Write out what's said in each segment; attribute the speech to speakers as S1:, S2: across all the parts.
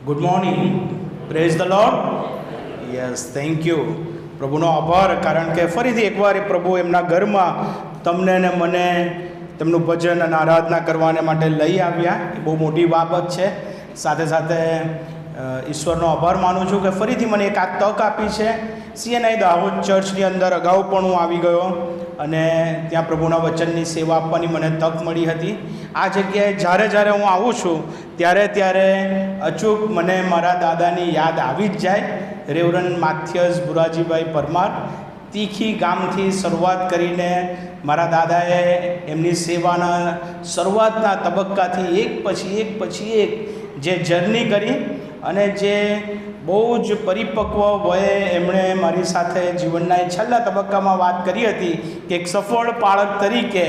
S1: Good morning. Praise the lord. Yes, thank you. પ્રભુનો આભાર, કારણ કે ફરીથી એકવાર એ પ્રભુ એમના ઘરમાં તમને ને મને તેમનું ભજન અને આરાધના કરવાને માટે લઈ આવ્યા. એ બહુ મોટી બાબત છે. સાથે સાથે ઈશ્વરનો આભાર માનું છું કે ફરીથી મને એક આ તક આપી છે. CNI દાહોદ ચર્ચની અંદર અગાઉ પણ હું આવી ગયો અને ત્યાં પ્રભુના વચનની સેવા આપવાની મને તક મળી હતી. આ જગ્યાએ જ્યારે હું આવું છું ત્યારે અચૂક મને મારા દાદાની યાદ આવી જ જાય. રેવરન્ડ માથિયસ બુરાજીભાઈ પરમાર, તીખી ગામથી શરૂઆત કરીને મારા દાદાએ એમની સેવાના શરૂઆતના તબક્કાથી એક પછી એક જે જર્ની કરી અને જે બહુ જ પરિપક્વ વયે એમણે મારી સાથે જીવનના એ છેલ્લા તબક્કામાં વાત કરી હતી કે એક સફળ પાળક તરીકે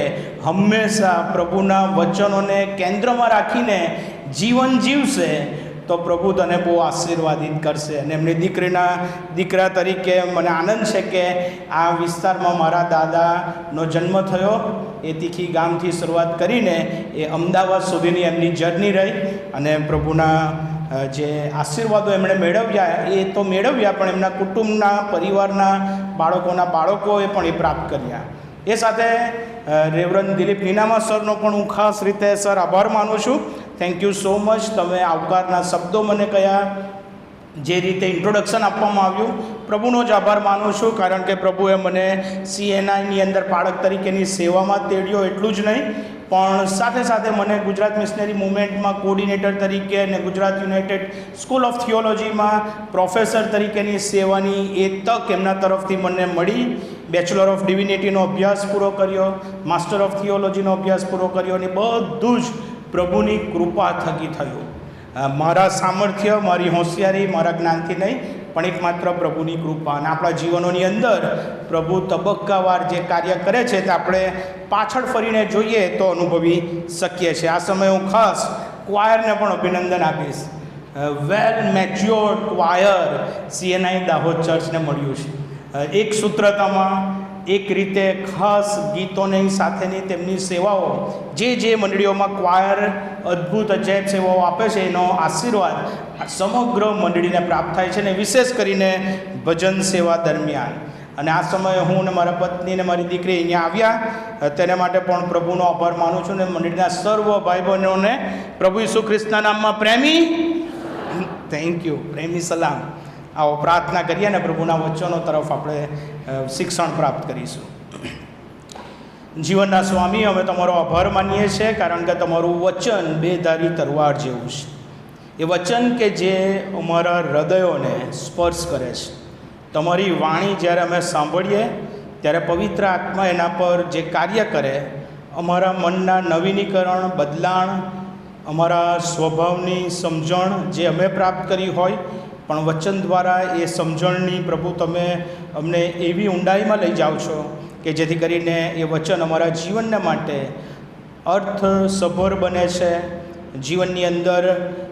S1: હંમેશા પ્રભુના વચનોને કેન્દ્રમાં રાખીને જીવન જીવશે તો પ્રભુ તને બહુ આશીર્વાદિત કરશે. અને એમની દીકરા તરીકે મને આનંદ છે કે આ વિસ્તારમાં મારા દાદાનો જન્મ થયો. એ તીખી ગામથી શરૂઆત કરીને એ અમદાવાદ સુધીની એમની જર્ની રહી અને પ્રભુના જે આશીર્વાદો એમણે મેળવ્યા એ તો મેળવ્યા, પણ એમના કુટુંબના પરિવારના બાળકોએ પણ એ પ્રાપ્ત કર્યા. એ સાથે રેવરન્ડ દિલીપ નીનામા સરનો પણ હું ખાસ રીતે સર આભાર માનું છું. Thank you so much. તમે આવકારના શબ્દો મને કયા, જે રીતે ઇન્ટ્રોડક્શન આપવામાં આવ્યું, પ્રભુનો જ આભાર માનું છું, કારણ કે પ્રભુએ મને CNIની અંદર પાળક તરીકેની સેવામાં તેડ્યો. એટલું જ નહીં, પણ સાથે મને ગુજરાત મિશનરી મુવમેન્ટમાં કોર્ડિનેટર તરીકે અને ગુજરાત યુનાઇટેડ સ્કૂલ ઓફ થિયોલોજીમાં પ્રોફેસર તરીકેની સેવાની એ તક એમના તરફથી મને મળી. બેચલર ઓફ ડિવિનિટીનો અભ્યાસ પૂરો કર્યો, માસ્ટર ઓફ થિયોલોજીનો અભ્યાસ પૂરો કર્યો, અને બધું જ પ્રભુની કૃપા થકી થયું. મારા સામર્થ્ય, મારી હોશિયારી, મારા જ્ઞાનથી નહીં, પણ એકમાત્ર પ્રભુની કૃપા. અને આપણા જીવનોની અંદર પ્રભુ તબક્કાવાર જે કાર્ય કરે છે તે આપણે પાછળ ફરીને જોઈએ તો અનુભવી શકીએ છીએ. આ સમયે હું ખાસ ક્વાયરને પણ અભિનંદન આપીશ. વેલ મેચ્યોર્ડ ક્વાયર CNI દાહોદ ચર્ચને મળ્યું છે. એક સૂત્રતામાં, એક રીતે ખાસ ગીતોની સાથેની તેમની સેવાઓ, જે મંડળીઓમાં ક્વાયર અદ્ભુત અજાયબ સેવાઓ આપે છે, એનો આશીર્વાદ સમગ્ર મંડળીને પ્રાપ્ત થાય છે, અને વિશેષ કરીને ભજન સેવા દરમિયાન. અને આ સમયે હું ને મારા પત્ની ને મારી દીકરી અહીંયા આવ્યા, તેને માટે પણ પ્રભુનો આભાર માનું છું. ને મંડળીના સર્વ ભાઈ બહેનોને પ્રભુ ઈસુ ખ્રિસ્તના નામમાં થેન્ક યુ, પ્રેમી સલામ. આવો પ્રાર્થના કરીએ અને પ્રભુના વચનો તરફ આપણે શિક્ષણ પ્રાપ્ત કરીશું. જીવનના સ્વામી, અમે તમારો આભાર માનીએ છીએ, કારણ કે તમારું વચન બેધારી તલવાર જેવું છે. એ વચન કે જે અમારા હૃદયોને સ્પર્શ કરે છે. તમારી વાણી જ્યારે અમે સાંભળીએ ત્યારે પવિત્ર આત્મા એના પર જે કાર્ય કરે, અમારા મનના નવીનીકરણ, બદલાણ, અમારા સ્વભાવની સમજણ જે અમે પ્રાપ્ત કરી હોય, પણ વચન દ્વારા એ સમજણની પ્રભુ તમે અમને એવી ઊંડાઈમાં લઈ જાઓ છો કે જેથી કરીને એ વચન અમારા જીવનને માટે અર્થસભર બને છે, જીવનની અંદર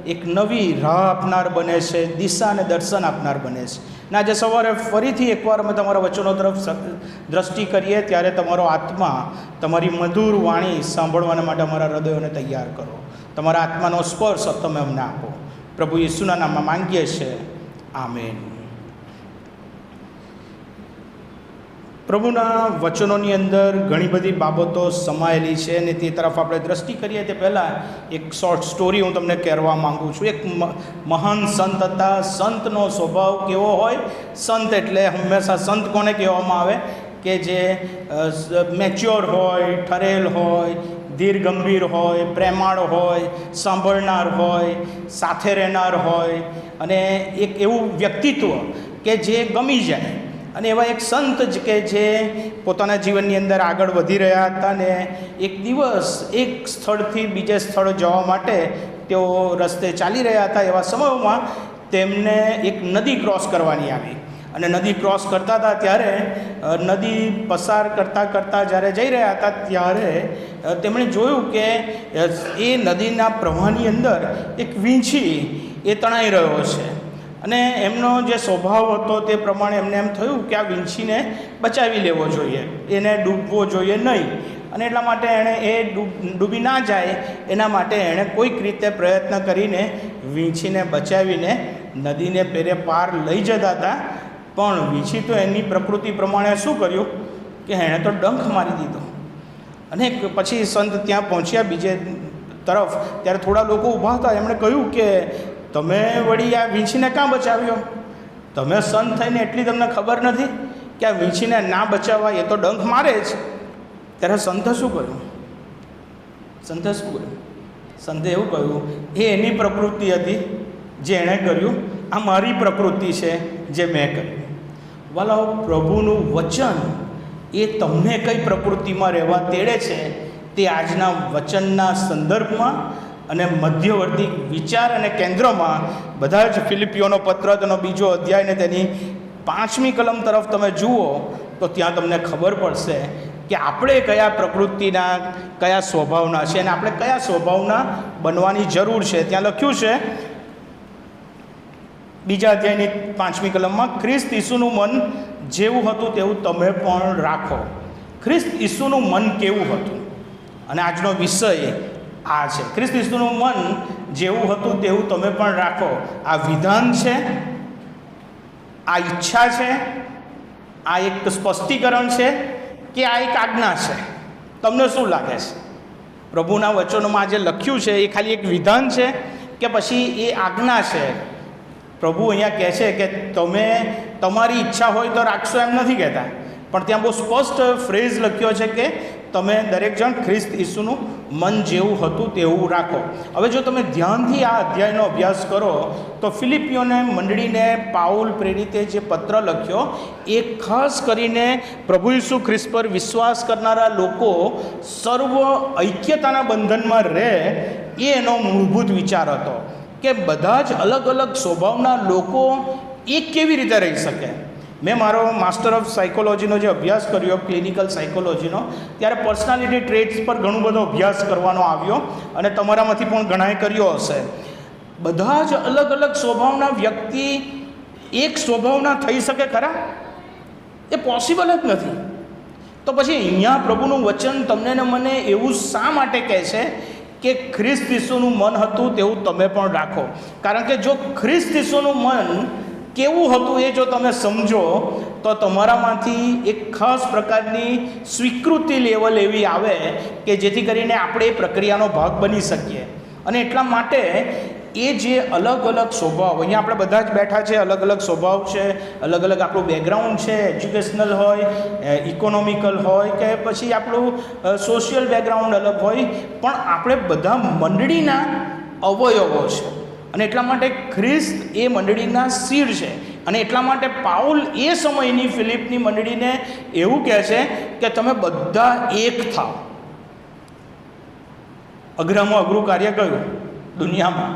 S1: એક નવી રાહ આપનાર બને છે, દિશા અને દર્શન આપનાર બને છે. ને આજે સવારે ફરીથી એકવાર અમે તમારા વચનો તરફ દ્રષ્ટિ કરીએ ત્યારે તમારો આત્મા, તમારી મધુર વાણી સાંભળવાના માટે અમારા હૃદયોને તૈયાર કરો. તમારા આત્માનો સ્પર્શ તમે અમને આપો. પ્રભુ ઈસુના નામમાં માંગીએ છીએ, આમેન. પ્રભુના વચનોની અંદર ઘણી બધી બાબતો સમાયેલી છે, અને તે તરફ આપણે દ્રષ્ટિ કરીએ તે પહેલાં એક શોર્ટ સ્ટોરી હું તમને કહેવા માગું છું. એક મહાન સંત હતા. સંતનો સ્વભાવ કેવો હોય? સંત એટલે હંમેશા સંત કોને કહેવામાં આવે? કે જે મેચ્યોર હોય, ઠરેલ હોય, ધીર ગંભીર હોય, પ્રેમાળ હોય, સાંભળનાર હોય, સાથે રહેનાર હોય, અને એક એવું વ્યક્તિત્વ કે જે ગમી જાય. અને એવા એક સંત જ કે જે પોતાના જીવનની અંદર આગળ વધી રહ્યા હતા, ને એક દિવસ એક સ્થળથી બીજે સ્થળ જવા માટે તેઓ રસ્તે ચાલી રહ્યા હતા. એવા સમયમાં તેમને એક નદી ક્રોસ કરવાની આવી, અને નદી ક્રોસ કરતા હતા ત્યારે નદી પસાર કરતાં જ્યારે જઈ રહ્યા હતા ત્યારે તેમણે જોયું કે એ નદીના પ્રવાહની અંદર એક વીંછી એ તણાઈ રહ્યો છે. અને એમનો જે સ્વભાવ હતો તે પ્રમાણે એમને એમ થયું કે આ વીંછીને બચાવી લેવો જોઈએ, એને ડૂબવો જોઈએ નહીં. અને એટલા માટે એણે એ ડૂબી ના જાય એના માટે એણે કોઈક રીતે પ્રયત્ન કરીને વીંછીને બચાવીને નદીને પેરે પાર લઈ જતા હતા. પણ વીંછી તો એની પ્રકૃતિ પ્રમાણે શું કર્યું કે એણે તો ડંખ મારી દીધો. અને પછી સંત ત્યાં પહોંચ્યા બીજે તરફ, ત્યારે થોડા લોકો ઊભા હતા. એમણે કહ્યું કે તમે વળી આ વીંછીને ક્યાં બચાવ્યો? તમે સંત થઈને એટલી તમને ખબર નથી કે આ વીંછીને ના બચાવવા, એ તો ડંખ મારે જ. ત્યારે સંતે શું કર્યું? સંતે એવું કહ્યું, એ એની પ્રકૃતિ હતી જે એણે કર્યું, આ મારી પ્રકૃતિ છે જે મેં કર્યું. વાલાઓ, પ્રભુનું વચન એ તમને કઈ પ્રકૃતિમાં રહેવા તેડે છે તે આજના વચનના સંદર્ભમાં અને મધ્યવર્તી વિચાર અને કેન્દ્રમાં બધા જ ફિલિપીઓનો પત્ર તેનો 2 અધ્યાય ને તેની 5મી કલમ તરફ તમે જુઓ તો ત્યાં તમને ખબર પડશે કે આપણે કયા પ્રકૃતિના, કયા સ્વભાવના છે અને આપણે કયા સ્વભાવના બનવાની જરૂર છે. ત્યાં લખ્યું છે 2 અધ્યાયની 5મી કલમમાં, ખ્રિસ્ત ઈસુનું મન જેવું હતું તેવું તમે પણ રાખો. ખ્રિસ્ત ઈસુનું મન કેવું હતું? અને આજનો વિષય આ છે. ખ્રિસ્ત ઈસુનું મન જેવું હતું તેવું તમે પણ રાખો. આ વિધાન છે, આ ઈચ્છા છે, આ એક સ્પષ્ટીકરણ છે કે આ એક આજ્ઞા છે? તમને શું લાગે છે? પ્રભુના વચનોમાં જે લખ્યું છે એ ખાલી એક વિધાન છે કે પછી એ આજ્ઞા છે? પ્રભુ અહીંયા કહે છે કે તમે તમારી ઈચ્છા હોય તો રાખશો એમ નથી કહેતા, પણ ત્યાં બહુ સ્પષ્ટ ફ્રેઝ લખ્યો છે કે તમે દરેક જણ ખ્રિસ્ત ઈસુનું મન જેવું હતું તેવું રાખો. હવે જો તમે ધ્યાનથી આ અધ્યાયનો અભ્યાસ કરો તો ફિલિપીઓને મંડળીને પાઉલ પ્રેરિતે જે પત્ર લખ્યો એ ખાસ કરીને પ્રભુ ઈસુ ખ્રિસ્ત પર વિશ્વાસ કરનારા લોકો સર્વ ઐક્યતાના બંધનમાં રહે એ એનો મૂળભૂત વિચાર હતો કે બધા જ અલગ અલગ સ્વભાવના લોકો એક કેવી રીતે રહી શકે. મેં મારો માસ્ટર ઓફ સાયકોલોજીનો જે અભ્યાસ કર્યો, ક્લિનિકલ સાયકોલોજીનો, ત્યારે પર્સનાલિટી ટ્રેટ્સ પર ઘણો બધો અભ્યાસ કરવાનો આવ્યો અને તમારામાંથી પણ ઘણાએ કર્યો હશે. બધા જ અલગ અલગ સ્વભાવના વ્યક્તિ એક સ્વભાવના થઈ શકે ખરા? એ પોસિબલ જ નથી. તો પછી અહીંયા પ્રભુનું વચન તમને ને મને એવું શા માટે કહે છે કે ખ્રિસ્ત ઈસુનું મન હતું તેવું તમે પણ રાખો? કારણ કે જો ખ્રિસ્ત ઈસુનું મન કેવું હતું એ જો તમે સમજો તો તમારામાંથી એક ખાસ પ્રકારની સ્વીકૃતિ લેવલ એવી આવે કે જેથી કરીને આપણે એ પ્રક્રિયાનો ભાગ બની શકીએ. અને એટલા માટે એ જે અલગ અલગ સ્વભાવ, અહીંયા આપણે બધા જ બેઠા છે, અલગ અલગ સ્વભાવ છે, અલગ અલગ આપણું બેકગ્રાઉન્ડ છે, એજ્યુકેશનલ હોય, ઇકોનોમિકલ હોય કે પછી આપણું સોશિયલ બેકગ્રાઉન્ડ અલગ હોય, પણ આપણે બધા મંડળીના અવયવો છે. અને એટલા માટે ખ્રિસ્ત એ મંડળીના શિર છે. અને એટલા માટે પાઉલ એ સમયની ફિલિપની મંડળીને એવું કહે છે કે તમે બધા એક થાઓ. અઘરામાં અઘરું કાર્ય કયું દુનિયામાં?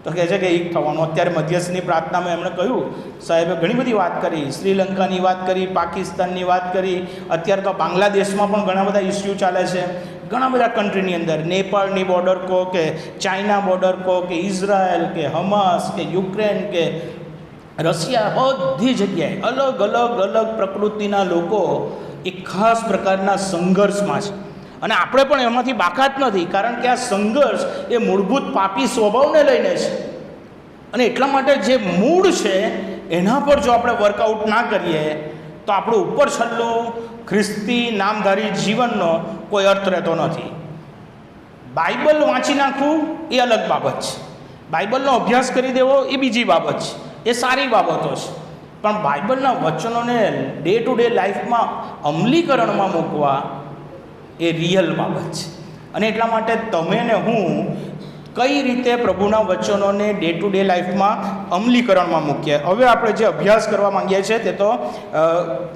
S1: તો કહે છે કે એક થવાનું. અત્યારે મધ્યસ્થની પ્રાર્થનામાં એમણે કહ્યું, સાહેબે ઘણી બધી વાત કરી, શ્રીલંકાની વાત કરી, પાકિસ્તાનની વાત કરી, અત્યારે તો બાંગ્લાદેશમાં પણ ઘણા બધા ઇસ્યુ ચાલે છે. ઘણા બધા કન્ટ્રીની અંદર, નેપાળની બોર્ડર કહો કે ચાઇના બોર્ડર કહો કે ઇઝરાયલ કે હમાસ કે યુક્રેન કે રશિયા, બધી જગ્યાએ અલગ અલગ અલગ પ્રકૃતિના લોકો એક ખાસ પ્રકારના સંઘર્ષમાં છે. અને આપણે પણ એમાંથી બાકાત નથી, કારણ કે આ સંઘર્ષ એ મૂળભૂત પાપી સ્વભાવને લઈને છે. અને એટલા માટે જે મૂળ છે એના પર જો આપણે વર્કઆઉટ ના કરીએ તો આપણું ઉપર છલ્લું ખ્રિસ્તી નામધારી જીવનનો કોઈ અર્થ રહેતો નથી. બાઇબલ વાંચી નાખવું એ અલગ બાબત છે, બાઇબલનો અભ્યાસ કરી દેવો એ બીજી બાબત છે, એ સારી બાબતો છે. પણ બાઇબલના વચનોને ડે ટુ ડે લાઈફમાં અમલીકરણમાં મૂકવા એ રિયલ બાબત છે. અને એટલા માટે તમે ને હું કઈ રીતે પ્રભુના વચનોને ડે ટુ ડે લાઈફમાં અમલીકરણમાં મૂકીએ. હવે આપણે જે અભ્યાસ કરવા માંગીએ છીએ તે તો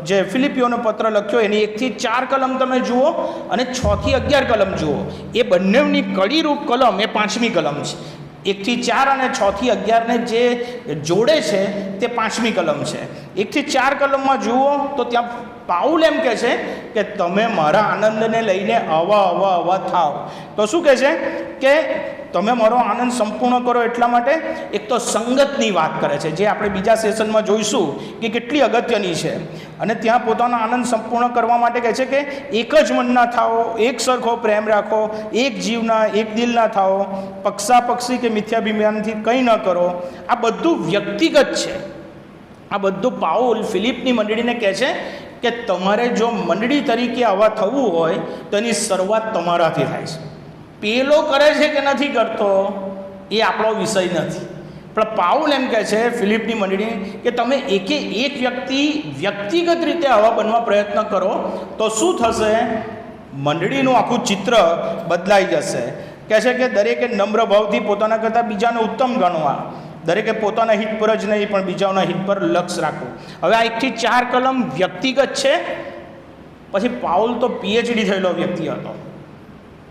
S1: જે ફિલિપીઓનો પત્ર લખ્યો એની 1 થી 4 કલમ તમે જુઓ અને 6 થી 11 કલમ જુઓ. એ બંનેની કડીરૂપ કલમ એ 5મી કલમ છે. 1 થી 4 અને 6 થી 11 ને જે જોડે છે તે 5મી કલમ છે. 1 થી 4 કલમમાં જુઓ તો ત્યાં પાઉલ એમ કહે છે કે તમે મારા આનંદને લઈને આવા થાવ. તો શું કહે છે કે તમે મારો આનંદ સંપૂર્ણ કરો એટલા માટે એક તો સંગતની વાત કરે છે, જે આપણે બીજા સેશનમાં જોઈશું કે કેટલી અગત્યની છે. અને ત્યાં પોતાનો આનંદ સંપૂર્ણ કરવા માટે કહે છે કે એક જ મનના થાઓ, એક સરખો પ્રેમ રાખો, એક જીવના એક દિલના થાઓ, પક્ષાપક્ષી કે મિથ્યાભિમાનથી કંઈ ન કરો. આ બધું વ્યક્તિગત છે. આ બધું પાઉલ ફિલિપની મંડળીને કહે છે કે તમારે જો મંડળી તરીકે આવા થવું હોય તો એની શરૂઆત તમારાથી થાય છે. પેલો કરે છે કે નથી કરતો એ આપણો વિષય નથી, પણ પાઉલ એમ કહે છે ફિલિપની મંડળીને કે તમે એક વ્યક્તિગત રીતે આવા બનવા પ્રયત્ન કરો તો શું થશે? મંડળીનું આખું ચિત્ર બદલાઈ જશે. કહે છે કે દરેકે નમ્ર ભાવથી પોતાના કરતાં બીજાને ઉત્તમ ગણવા, દરેકે પોતાના હિત પર જ નહીં પણ બીજાઓના હિત પર લક્ષ્ય રાખવું. હવે આ 1 થી 4 કલમ વ્યક્તિગત છે. પછી પાઉલ તો PhD થયેલો વ્યક્તિ હતો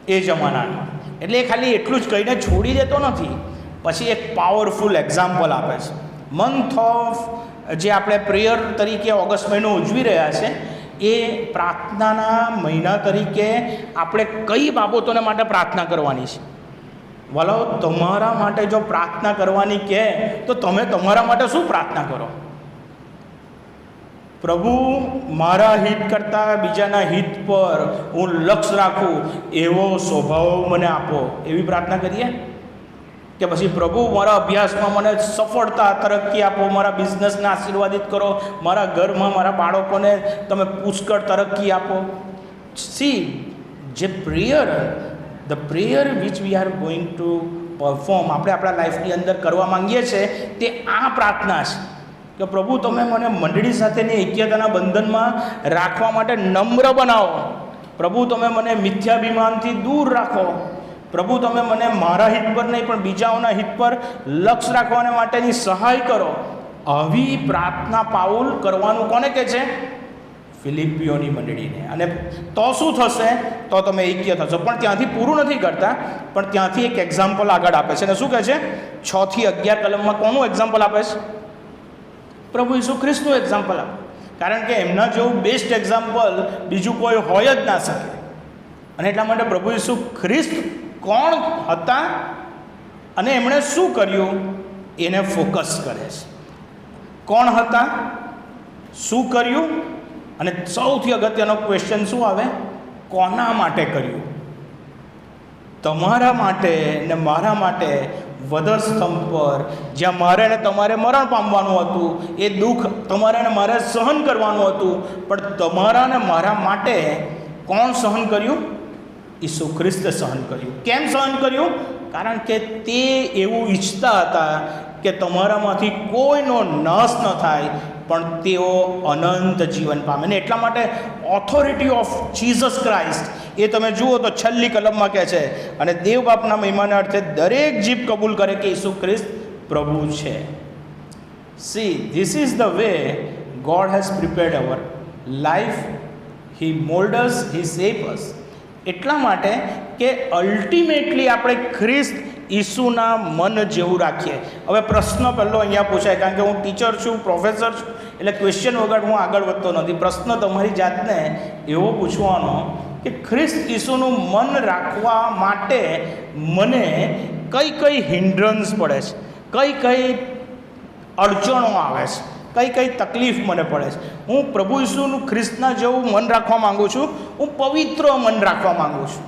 S1: એ જમાનામાં, એટલે એ ખાલી એટલું જ કહીને છોડી દેતો નથી. પછી એક પાવરફુલ એક્ઝામ્પલ આપે છે. મંથ ઓફ જે આપણે પ્રેયર તરીકે ઓગસ્ટ મહિનો ઉજવી રહ્યા છે, એ પ્રાર્થનાના મહિના તરીકે આપણે કઈ બાબતોને માટે પ્રાર્થના કરવાની છે. વાલો, તમારા માટે જો પ્રાર્થના કરવાની કહે તો તમે તમારા માટે શું પ્રાર્થના કરો? પ્રભુ, મારા હિત કરતાં બીજાના હિત પર હું લક્ષ્ય રાખું એવો સ્વભાવ મને આપો, એવી પ્રાર્થના કરીએ? કે પછી પ્રભુ, મારા અભ્યાસમાં મને સફળતા, તરક્કી આપો, મારા બિઝનેસને આશીર્વાદિત કરો, મારા ઘરમાં મારા બાળકોને તમે પુષ્કળ તરક્કી આપો. સી, જે the prayer which we are going to perform, આપણે આપણા લાઈફની અંદર કરવા માંગીએ છીએ તે આ પ્રાર્થના છે કે પ્રભુ, તમે મને મંડળી સાથેની ઐક્યતાના બંધનમાં રાખવા માટે નમ્ર બનાવો. પ્રભુ, તમે મને મિથ્યાભિમાનથી દૂર રાખો. પ્રભુ, તમે મને મારા હિત પર નહીં પણ બીજાઓના હિત પર લક્ષ્ય રાખવાને માટેની સહાય કરો. આવી પ્રાર્થના પાઉલ કરવાનું કોને કહે છે? ફિલિપીઓની મંડળીને. અને તો શું થશે? તો તમે ઐક્ય થશો. પણ ત્યાંથી પૂરું નથી કરતા, પણ ત્યાંથી એક એક્ઝામ્પલ આગળ આપે છે. અને શું કહે છે? 6 થી 11 કલમમાં કોનું એક્ઝામ્પલ આપે છે? પ્રભુ ઈસુ ખ્રિસ્તનું એક્ઝામ્પલ આપે. કારણ કે એમના જેવું બેસ્ટ એક્ઝામ્પલ બીજું કોઈ હોય જ ના શકે. અને એટલા માટે પ્રભુ ઈસુ ખ્રિસ્ત કોણ હતા અને એમણે શું કર્યું એને ફોકસ કરે છે. કોણ હતા, શું કર્યું, અને સૌથી અગત્યનો ક્વેશ્ચન શું આવે? કોના માટે કર્યું? તમારા માટે ને મારા માટે વધસ્તંભ પર, જ્યાં મારે ને તમારે મરણ પામવાનું હતું, એ દુઃખ તમારે ને મારે સહન કરવાનું હતું, પણ તમારા ને મારા માટે કોણ સહન કર્યું? ઈસુ ખ્રિસ્તે સહન કર્યું. કેમ સહન કર્યું? કારણ કે તે એવું ઈચ્છતા હતા કે તમારામાંથી કોઈનો નાશ ન થાય પણ તેઓ અનંત જીવન પામે. ને એટલા માટે ઓથોરિટી ઓફ જીસસ ક્રાઇસ્ટ એ તમે જુઓ તો 6લી કલમમાં કહે છે, અને દેવ બાપના મહિમાના અર્થે દરેક જીભ કબૂલ કરે કે ઈસુ ખ્રિસ્ત પ્રભુ છે. See, this is the way God has prepared our life. He mould us, he shape us. એટલા માટે કે અલ્ટિમેટલી આપણે ખ્રિસ્ત ઈસુના મન જેવું રાખીએ. હવે પ્રશ્ન પહેલો અહીંયા પૂછાય, કારણ કે હું ટીચર છું, પ્રોફેસર છું, એટલે ક્વેશ્ચન વગર હું આગળ વધતો નથી. પ્રશ્ન તમારી જાતને એવો પૂછવાનો કે ખ્રિસ્ત ઈસુનું મન રાખવા માટે મને કઈ કઈ હિન્ડ્રન્સ પડે છે, કઈ અડચણો આવે છે, કઈ તકલીફ મને પડે છે. હું પ્રભુ ઈસુનું ખ્રિસ્તના જેવું મન રાખવા માગું છું, હું પવિત્ર મન રાખવા માગું છું.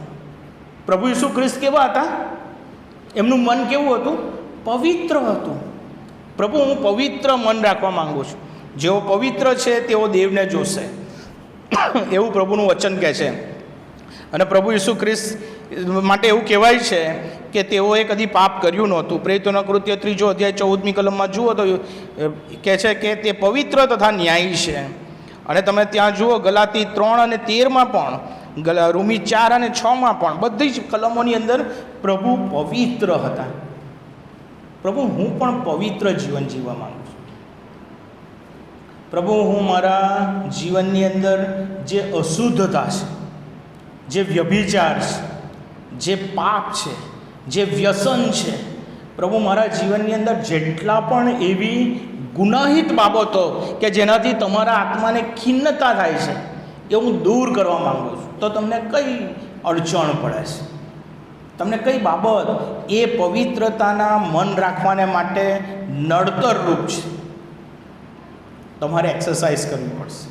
S1: પ્રભુ ઈસુ ખ્રિસ્ત કેવા હતા? એમનું મન કેવું હતું? પવિત્ર હતું. પ્રભુ, હું પવિત્ર મન રાખવા માગું છું. જેઓ પવિત્ર છે તેઓ દેવને જોશે, એવું પ્રભુનું વચન કહે છે. અને પ્રભુ ઈસુ ખ્રિસ્ત માટે એવું કહેવાય છે કે તેઓએ કદી પાપ કર્યું નહોતું. પ્રેરિતોના કૃત્ય 3 અધ્યાય 14મી કલમમાં જુઓ તો કહે છે કે તે પવિત્ર તથા ન્યાયી છે. અને તમે ત્યાં જુઓ ગલાતી 3 અને 13માં પણ, રોમી 4 અને 6માં પણ, બધી જ કલમોની અંદર પ્રભુ પવિત્ર હતા. પ્રભુ, હું પણ પવિત્ર જીવન જીવવા માંગુ છું. પ્રભુ, હું મારા જીવનની અંદર જે અશુદ્ધતા છે, જે વ્યભિચાર છે, જે પાપ છે, જે વ્યસન છે, પ્રભુ મારા જીવનની અંદર જેટલા પણ એવી ગુનાહિત બાબતો કે જેનાથી તમારા આત્માને ખિન્નતા થાય છે એ હું દૂર કરવા માગું છું, તો તમને કઈ અડચણ પડે છે? તમને કઈ બાબત એ પવિત્રતાના મન રાખવાને માટે નડતરરૂપ છે? તમારે એક્સરસાઇઝ કરવી પડશે.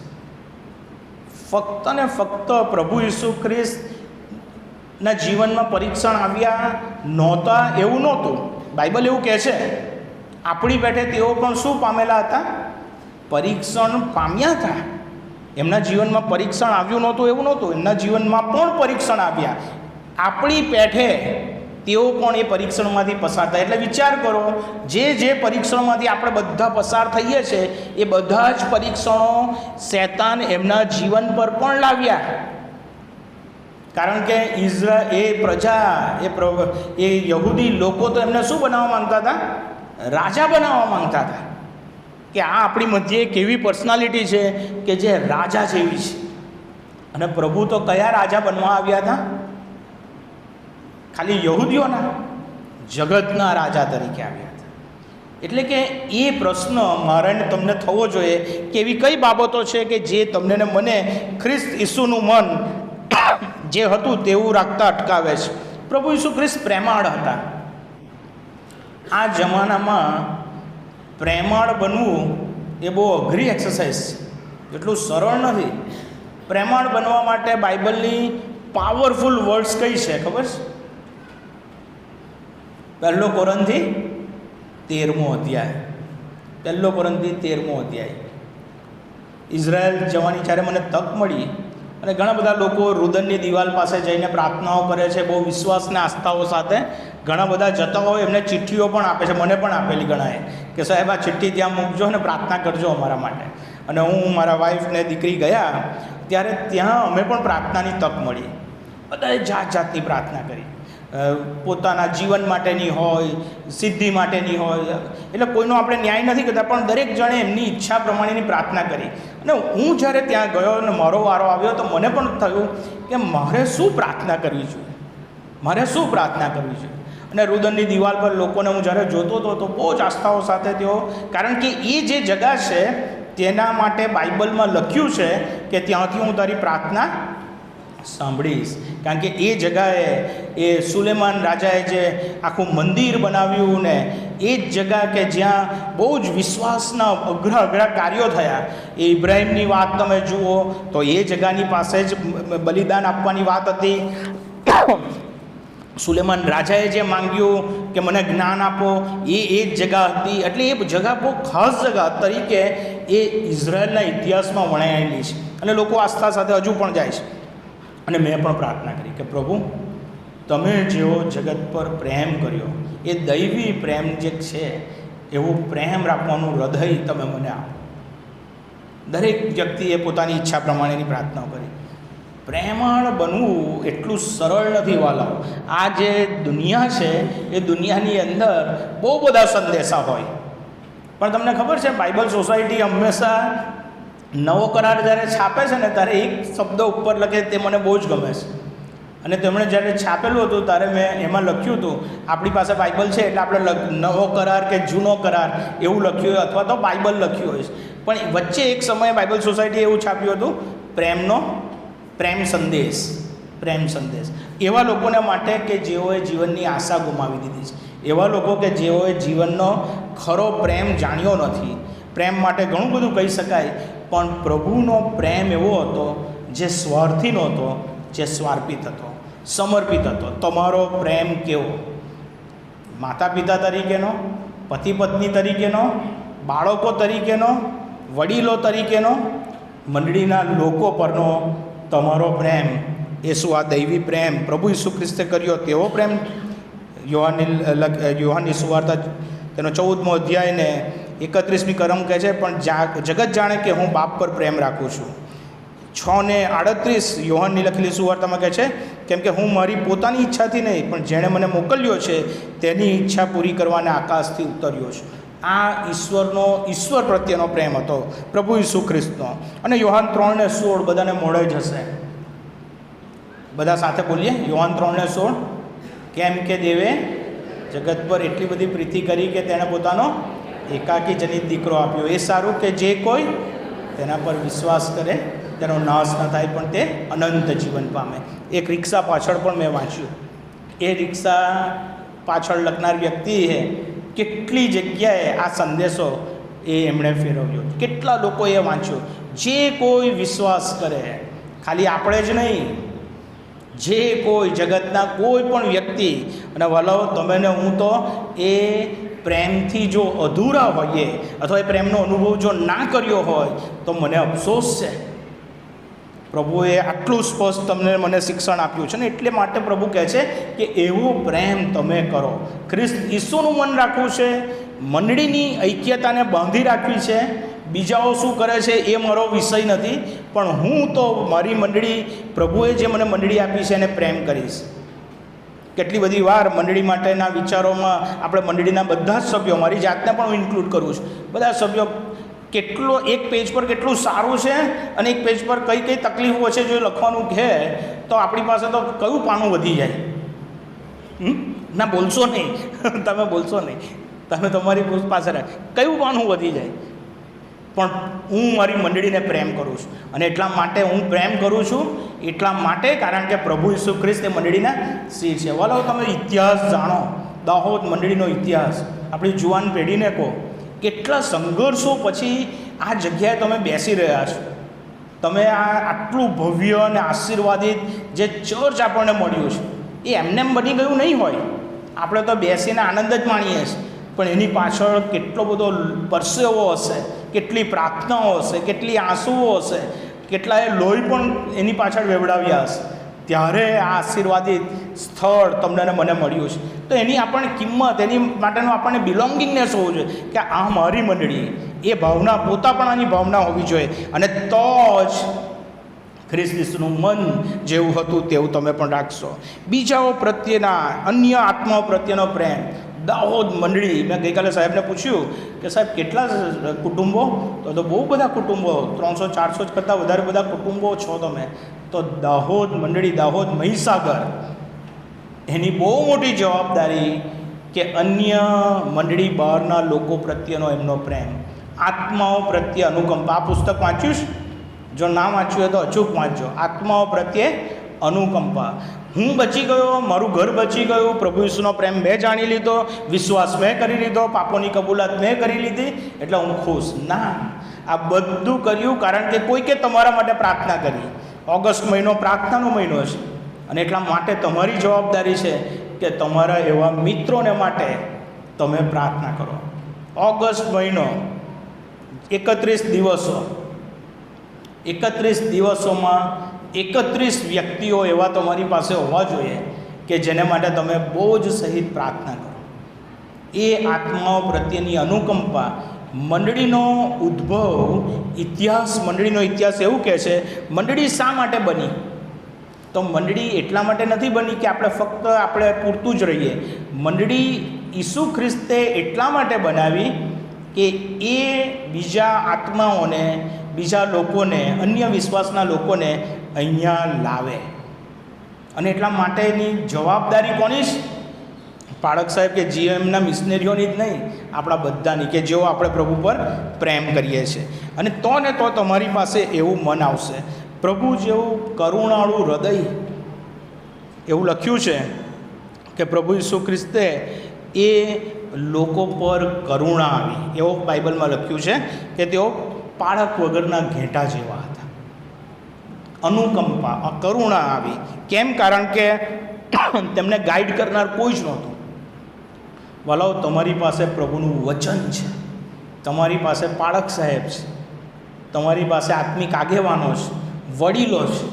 S1: ફક્ત ને ફક્ત પ્રભુ ઈસુ ખ્રિસ્તના જીવનમાં પરીક્ષણ આવ્યા નહોતા એવું નહોતું. બાઇબલ એવું કહે છે આપણી પેઠે તેઓ પણ શું પામેલા હતા? પરીક્ષણ પામ્યા હતા. એમના જીવનમાં પરીક્ષણ આવ્યું નહોતું એવું નહોતું, એમના જીવનમાં પણ પરીક્ષણ આવ્યા. આપણી પેઠે તેઓ પણ એ પરીક્ષણમાંથી પસાર થાય. એટલે વિચાર કરો, જે પરીક્ષણોમાંથી આપણે બધા પસાર થઈએ છીએ એ બધા જ પરીક્ષણો શૈતાન એમના જીવન પર પણ લાવ્યા. કારણ કે એ પ્રજા એ યહૂદી લોકો તો એમને શું બનાવવા માંગતા હતા? રાજા બનાવવા માંગતા હતા કે આ આપણી મધ્યે એક એવી પર્સનાલિટી છે કે જે રાજા જેવી છે. અને પ્રભુ તો કયા રાજા બનવા આવ્યા હતા? ખાલી યહૂદીઓના, જગતના રાજા તરીકે આવ્યા હતા. એટલે કે એ પ્રશ્ન મારે તમને થવો જોઈએ કે એવી કઈ બાબતો છે કે જે તમને ને મને ખ્રિસ્ત ઈસુનું મન જે હતું તેવું રાખતા અટકાવે છે. પ્રભુ ઈસુ ખ્રિસ્ત પ્રેમાળ હતા. આ જમાનામાં પ્રેમાળ બનવું એ બહુ અઘરી એક્સરસાઇઝ છે, એટલું સરળ નથી. પ્રેમાળ બનવા માટે બાઇબલની પાવરફુલ વર્ડ્સ કઈ છે ખબર છે? 1 કોરિન્થી 13મો અધ્યાય. 1 કોરિન્થી 13મો અધ્યાય. ઇઝરાયલ જવાની જ્યારે મને તક મળી અને ઘણા બધા લોકો રુદનની દિવાલ પાસે જઈને પ્રાર્થનાઓ કરે છે બહુ વિશ્વાસને આસ્થાઓ સાથે. ઘણા બધા જતા હોય એમને ચિઠ્ઠીઓ પણ આપે છે, મને પણ આપેલી ઘણાએ કે સાહેબ આ ચિઠ્ઠી ત્યાં મૂકજો અને પ્રાર્થના કરજો અમારા માટે. અને હું મારા વાઈફને દીકરી ગયા ત્યારે ત્યાં અમે પણ પ્રાર્થનાની તક મળી. બધાએ જાતની પ્રાર્થના કરી, પોતાના જીવન માટેની હોય, સિદ્ધિ માટેની હોય. એટલે કોઈનો આપણે ન્યાય નથી કરતા, પણ દરેક જણે એમની ઈચ્છા પ્રમાણેની પ્રાર્થના કરી. અને હું જ્યારે ત્યાં ગયો અને મારો વારો આવ્યો તો મને પણ થયું કે મારે શું પ્રાર્થના કરવી જોઈએ, મારે શું પ્રાર્થના કરવી જોઈએ. અને રુદનની દિવાલ પર લોકોને હું જ્યારે જોતો હતો તો બહુ જ આસ્થાઓ સાથે તેઓ, કારણ કે એ જે જગા છે તેના માટે બાઇબલમાં લખ્યું છે કે ત્યાંથી હું તારી પ્રાર્થના સાંભળીશ. કારણ કે એ જગાએ એ સુલેમાન રાજાએ જે આખું મંદિર બનાવ્યું ને એ જ જગા કે જ્યાં બહુ જ વિશ્વાસના અઘરા કાર્યો થયા. એ ઇબ્રાહીમની વાત તમે જુઓ તો એ જગાની પાસે જ બલિદાન આપવાની વાત હતી. સુલેમાન રાજાએ જે માંગ્યું કે મને જ્ઞાન આપો એ જ જગા હતી. એટલે એ જગા બહુ ખાસ જગા તરીકે એ ઇઝરાયલના ઇતિહાસમાં વણાયેલી છે અને લોકો આસ્થા સાથે હજુ પણ જાય છે. અને મેં પણ પ્રાર્થના કરી કે પ્રભુ તમે જેવો જગત પર પ્રેમ કર્યો એ દૈવી પ્રેમ જે છે એવું પ્રેમ રાખવાનું હૃદય તમે મને આપો. દરેક વ્યક્તિએ પોતાની ઈચ્છા પ્રમાણેની પ્રાર્થના કરી. પ્રેમાળ બનવું એટલું સરળ નથી વાલાઓ. આ જે દુનિયા છે એ દુનિયાની અંદર બહુ બધા સંદેશા હોય, પણ તમને ખબર છે બાઇબલ સોસાયટી હંમેશા નવો કરાર જ્યારે છાપે છે ને ત્યારે એક શબ્દ ઉપર લખે તે મને બહુ જ ગમે છે. અને તેમણે જ્યારે છાપેલું હતું ત્યારે મેં એમાં લખ્યું હતું આપણી પાસે બાઇબલ છે એટલે આપણે નવો કરાર કે જૂનો કરાર એવું લખ્યું હોય અથવા તો બાઇબલ લખ્યું હોય છે. પણ વચ્ચે એક સમયે બાઇબલ સોસાયટીએ એવું છાપ્યું હતું પ્રેમ સંદેશ. એવા લોકોને માટે કે જેઓએ જીવનની આશા ગુમાવી દીધી છે, એવા લોકો કે જેઓએ જીવનનો ખરો પ્રેમ જાણ્યો નથી. પ્રેમ માટે ઘણું બધું કહી શકાય, પણ પ્રભુનો પ્રેમ એવો હતો જે સ્વાર્થી નહોતો, જે સ્વાર્પિત હતો, સમર્પિત હતો. તમારો પ્રેમ કેવો? માતા પિતા તરીકેનો, પતિ પત્ની તરીકેનો, બાળકો તરીકેનો, વડીલો તરીકેનો, મંડળીના લોકો પરનો તમારો પ્રેમ એ શું આ દૈવી પ્રેમ પ્રભુ ઈસુ ખ્રિસ્તે કર્યો તેવો પ્રેમ? યોહાનની સુવાર્તા તેનો 14મો અધ્યાય ને 31મી કલમ કહે છે, પણ જગત જાણે કે હું બાપ પર પ્રેમ રાખું છું. 6:38 યોહાનની લખેલી સુવાર્તામાં કહે છે, કેમ કે હું મારી પોતાની ઈચ્છાથી નહીં પણ જેણે મને મોકલ્યો છે તેની ઈચ્છા પૂરી કરવાને આકાશથી ઉતર્યો છું. આ ઈશ્વર પ્રત્યેનો પ્રેમ હતો પ્રભુ ઈસુ ખ્રિસ્તનો. અને યોહાન 3:16 બધાને મોડે જ હશે, બધા સાથે બોલીએ. યોહાન 3:16, કેમ કે દેવે જગત પર એટલી બધી પ્રીતિ કરી કે તેણે પોતાનો એકાકી જનિત દીકરો આપ્યો. એ સારું કે જે કોઈ તેના પર વિશ્વાસ કરે તેનો નાશ ન થાય પણ તે અનંત જીવન પામે. એક રિક્ષા પાછળ પણ મેં વાંચ્યું. એ રિક્ષા પાછળ લખનાર વ્યક્તિએ કેટલી જગ્યાએ આ સંદેશો એમણે ફેરવ્યો, કેટલા લોકોએ વાંચ્યો. જે કોઈ વિશ્વાસ કરે, ખાલી આપણે જ નહીં, જે કોઈ જગતના કોઈ પણ વ્યક્તિ. અને વલો તમે ને હું તો એ પ્રેમથી જો અધૂરા હોઈએ અથવા એ પ્રેમનો અનુભવ જો ના કર્યો હોય તો મને અફસોસ છે. પ્રભુએ આટલું સ્પષ્ટ તમને મને શિક્ષણ આપ્યું છે ને એટલે માટે પ્રભુ કહે છે કે એવો પ્રેમ તમે કરો. ખ્રિસ્ત ઈસુનું મન રાખવું છે, મંડળીની ઐક્યતાને બાંધી રાખવી છે. બીજાઓ શું કરે છે એ મારો વિષય નથી, પણ હું તો મારી મંડળી, પ્રભુએ જે મને મંડળી આપી છે એને પ્રેમ કરીશ. કેટલી બધી વાર મંડળી માટેના વિચારોમાં આપણે મંડળીના બધા જ સભ્યો, મારી જાતને પણ હું ઇન્ક્લુડ કરું છું, બધા સભ્યો કેટલો એક પેજ પર કેટલું સારું છે અને એક પેજ પર કઈ કઈ તકલીફો છે જો લખવાનું કહે તો આપણી પાસે તો કયું પાનું વધી જાય. ના બોલશો નહીં, તમે બોલશો નહીં, તમે તમારી પાસે કયું પાનું વધી જાય. પણ હું મારી મંડળીને પ્રેમ કરું છું અને એટલા માટે હું પ્રેમ કરું છું એટલા માટે કારણ કે પ્રભુ ઈસુ ખ્રિસ્ત એ મંડળીના સિંહ છે. વાલો તમે ઇતિહાસ જાણો, દાહોદ મંડળીનો ઇતિહાસ આપણી જુવાન પેઢીને કહો. કેટલા સંઘર્ષો પછી આ જગ્યાએ તમે બેસી રહ્યા છો. તમે આ આટલું ભવ્ય અને આશીર્વાદિત જે ચર્ચ આપણને મળ્યું છે એ એમને બની ગયું નહીં હોય. આપણે તો બેસીને આનંદ જ માણીએ છીએ, પણ એની પાછળ કેટલો બધો પરસેવો હશે, કેટલી પ્રાર્થનાઓ હશે, કેટલી આંસુઓ હશે, કેટલાએ લોહી પણ એની પાછળ વેવડાવ્યા હશે. ત્યારે આ આશીર્વાદિત સ્થળ તમને ને મને મળ્યું છે. તો એની આપણને કિંમત, એની માટેનું આપણને બિલોંગિંગનેસ હોવું જોઈએ કે આ મારી મંડળી, એ ભાવના પોતાપણાની ભાવના હોવી જોઈએ. અને તો જ ખ્રિસ્ત ઈસુનું મન જેવું હતું તેવું તમે પણ રાખશો. બીજાઓ પ્રત્યેના, અન્ય આત્માઓ પ્રત્યેનો પ્રેમ. દાહોદ મંડળી, મેં ગઈકાલે સાહેબને પૂછ્યું કે સાહેબ કેટલા કુટુંબો? તો બહુ બધા કુટુંબો, 300-400 કરતાં વધારે બધા કુટુંબો છો તમે. તો દાહોદ મંડળી, દાહોદ મહીસાગર, એની બહુ મોટી જવાબદારી કે અન્ય મંડળી બહારના લોકો પ્રત્યેનો એમનો પ્રેમ, આત્માઓ પ્રત્યે અનુકંપા. આ પુસ્તક વાંચ્યું છે? જો ના વાંચ્યું હોય તો અચૂક વાંચજો. આત્માઓ પ્રત્યે અનુકંપા. હું બચી ગયો, મારું ઘર બચી ગયું, પ્રભુ ઈસુનો પ્રેમ મેં જાણી લીધો, વિશ્વાસ મેં કરી લીધો, પાપોની કબૂલાત મેં કરી લીધી એટલે હું ખુશ. ના, આ બધું કર્યું કારણ કે કોઈકે તમારા માટે પ્રાર્થના કરી. ઓગસ્ટ મહિનો પ્રાર્થનાનો મહિનો છે અને એટલા માટે તમારી જવાબદારી છે કે તમારા એવા મિત્રોને માટે તમે પ્રાર્થના કરો. ઓગસ્ટ મહિનો 31 દિવસો, 31 દિવસોમાં 31 વ્યક્તિઓ એવા તમારી પાસે હોવા જોઈએ કે જેને માટે તમે બહુ જ સહિત પ્રાર્થના કરો. એ આત્માઓ પ્રત્યેની અનુકંપા. મંડળીનો ઉદ્ભવ, ઇતિહાસ, મંડળીનો ઇતિહાસ એવું કહે છે, મંડળી શા માટે બની? તો મંડળી એટલા માટે નથી બની કે આપણે ફક્ત આપણે પૂરતું જ રહીએ. મંડળી ઈસુ ખ્રિસ્તે એટલા માટે બનાવી કે એ બીજા આત્માઓને, બીજા લોકોને, અન્ય વિશ્વાસના લોકોને અહીંયા લાવે. અને એટલા માટેની જવાબદારી કોની છે? પાળક સાહેબ કે જીએમના મિશનરીઓની જ નહીં, આપણા બધાની, કે જેઓ આપણે પ્રભુ પર પ્રેમ કરીએ છીએ. અને તો ને તો તમારી પાસે એવું મન આવશે, પ્રભુ જેવું કરુણાળું હૃદય. એવું લખ્યું છે કે પ્રભુ ઈસુ ખ્રિસ્તે એ લોકો પર કરુણા આવી. એવું બાઇબલમાં લખ્યું છે કે તેઓ પાળક વગરના ઘેંટા જેવા હતા. અનુકંપા, કરુણા આવી. કેમ? કારણ કે તેમને ગાઈડ કરનાર કોઈ જ નહોતું. વલાઓ, તમારી પાસે પ્રભુનું વચન છે, તમારી પાસે પાળક સાહેબ છે, તમારી પાસે આત્મિક આગેવાનો છે, વડીલો છે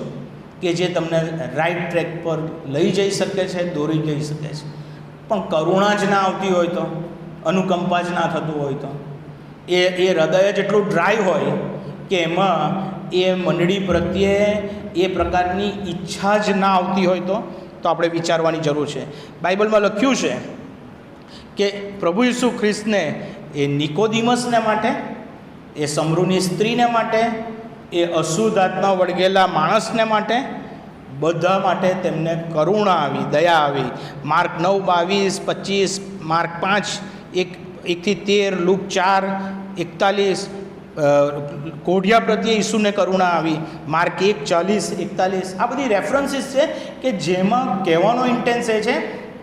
S1: કે જે તમને રાઈટ ટ્રેક પર લઈ જઈ શકે છે, દોરી જઈ શકે છે. પણ કરુણા જ ના આવતી હોય તો, અનુકંપા જ ના થતું હોય તો, એ હૃદય જ એટલું ડ્રાય હોય કે એમાં એ મંડળી પ્રત્યે એ પ્રકારની ઈચ્છા જ ના આવતી હોય તો આપણે વિચારવાની જરૂર છે. બાઇબલમાં લખ્યું છે કે પ્રભુ ઈસુ ખ્રિસ્તને એ નિકોદિમસને માટે, એ સમરૂની સ્ત્રીને માટે, એ અશુદ્ધ આત્મા વળગેલા માણસને માટે, બધા માટે તેમને કરુણા આવી, દયા આવી. માર્ક 9:22-25, માર્ક 5:1 1-13, લુક 4:41, કોઢિયા પ્રત્યે ઈસુને કરુણા આવી, માર્ક 1:40-41. આ બધી રેફરન્સીસ છે કે જેમાં કહેવાનો ઇન્ટેન્સ એ છે